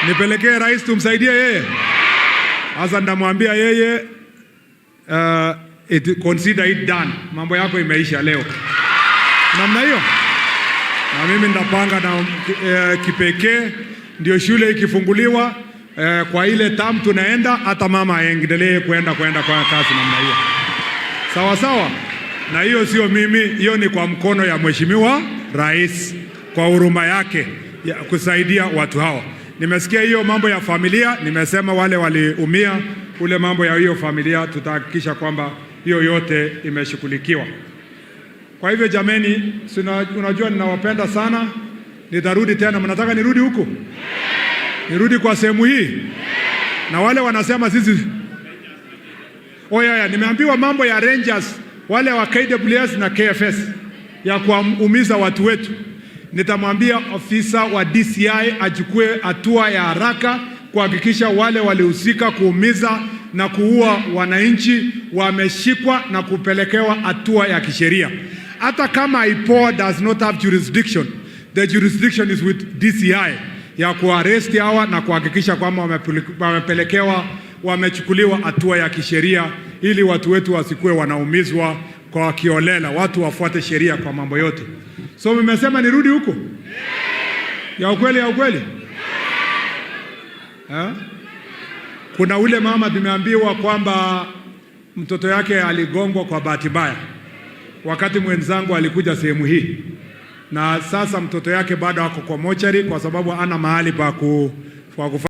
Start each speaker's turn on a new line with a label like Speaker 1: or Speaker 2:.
Speaker 1: Nipelekee rais tumsaidie yeye. Sasa ndamwambia yeye consider it done. Mambo yako imeisha leo. Namna hiyo. Na mimi ndapanga na kipekee ndio shule ikifunguliwa kwa ile term tunaenda, hata mama aendelee kwenda kwa kazi namna hiyo. Sawa sawa. Na hiyo sio mimi, hiyo ni kwa mkono ya Mheshimiwa Rais, kwa huruma yake ya kusaidia watu hawa. Nimesikia hiyo mambo ya familia, nimesema wale waliumia ule mambo ya hiyo familia, tutahakikisha kwamba hiyo yote imeshughulikiwa. Kwa hivyo jameni, unajua ninawapenda sana. Nitarudi tena. Mnataka nirudi huko? Nirudi kwa sehemu hii? Na wale wanasema sisi nimeambiwa mambo ya Rangers, wale wa KWS na KFS ya kuumiza watu wetu. Nitamwambia ofisa wa DCI achukue hatua ya haraka kuhakikisha wale walihusika kuumiza na kuua wananchi wameshikwa na kupelekewa hatua ya kisheria. Hata kama IPOA does not have jurisdiction, the jurisdiction is with DCI ya kuarrest hawa na kuhakikisha kwamba wamechukuliwa hatua ya kisheria, ili watu wetu wasikuwe wanaumizwa kwa kiolela. Watu wafuate sheria kwa mambo yote. So mmesema nirudi huko? Ya ukweli, ya ukweli? Kuna ule mama tumeambiwa kwamba mtoto yake aligongwa kwa bahati mbaya wakati mwenzangu alikuja sehemu hii, na sasa mtoto yake bado ako kwa mochari kwa sababu hana mahali pa kufanya